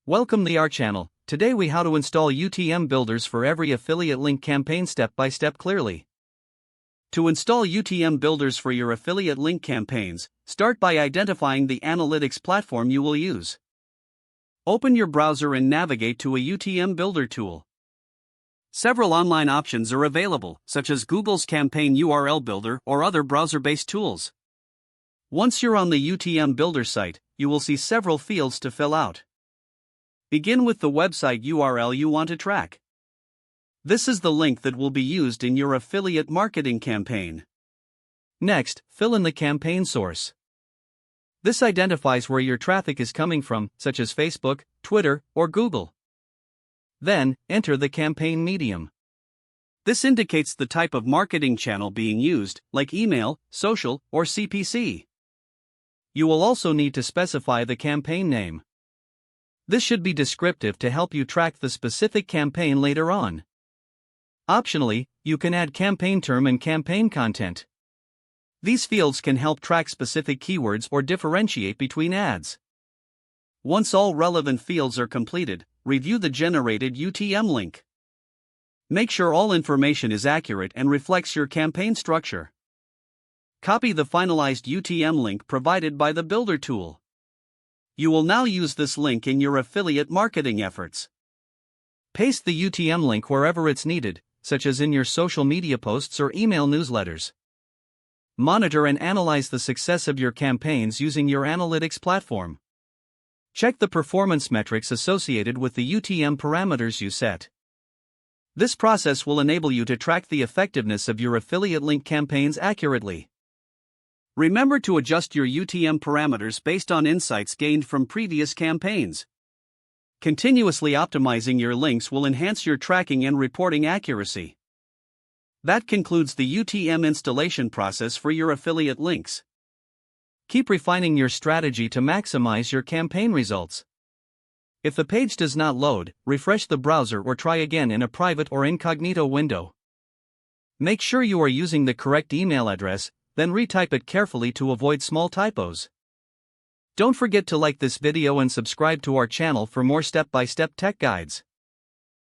Welcome to our channel. Today we how to install UTM builders for every affiliate link campaign step by step clearly. To install UTM builders for your affiliate link campaigns, start by identifying the analytics platform you will use. Open your browser and navigate to a UTM builder tool. Several online options are available, such as Google's Campaign URL Builder or other browser-based tools. Once you're on the UTM builder site, you will see several fields to fill out. Begin with the website URL you want to track. This is the link that will be used in your affiliate marketing campaign. Next, fill in the campaign source. This identifies where your traffic is coming from, such as Facebook, Twitter, or Google. Then, enter the campaign medium. This indicates the type of marketing channel being used, like email, social, or CPC. You will also need to specify the campaign name. This should be descriptive to help you track the specific campaign later on. Optionally, you can add campaign term and campaign content. These fields can help track specific keywords or differentiate between ads. Once all relevant fields are completed, review the generated UTM link. Make sure all information is accurate and reflects your campaign structure. Copy the finalized UTM link provided by the Builder tool. You will now use this link in your affiliate marketing efforts. Paste the UTM link wherever it's needed, such as in your social media posts or email newsletters. Monitor and analyze the success of your campaigns using your analytics platform. Check the performance metrics associated with the UTM parameters you set. This process will enable you to track the effectiveness of your affiliate link campaigns accurately. Remember to adjust your UTM parameters based on insights gained from previous campaigns. Continuously optimizing your links will enhance your tracking and reporting accuracy. That concludes the UTM installation process for your affiliate links. Keep refining your strategy to maximize your campaign results. If the page does not load, refresh the browser or try again in a private or incognito window. Make sure you are using the correct email address, then retype it carefully to avoid small typos. Don't forget to like this video and subscribe to our channel for more step-by-step tech guides.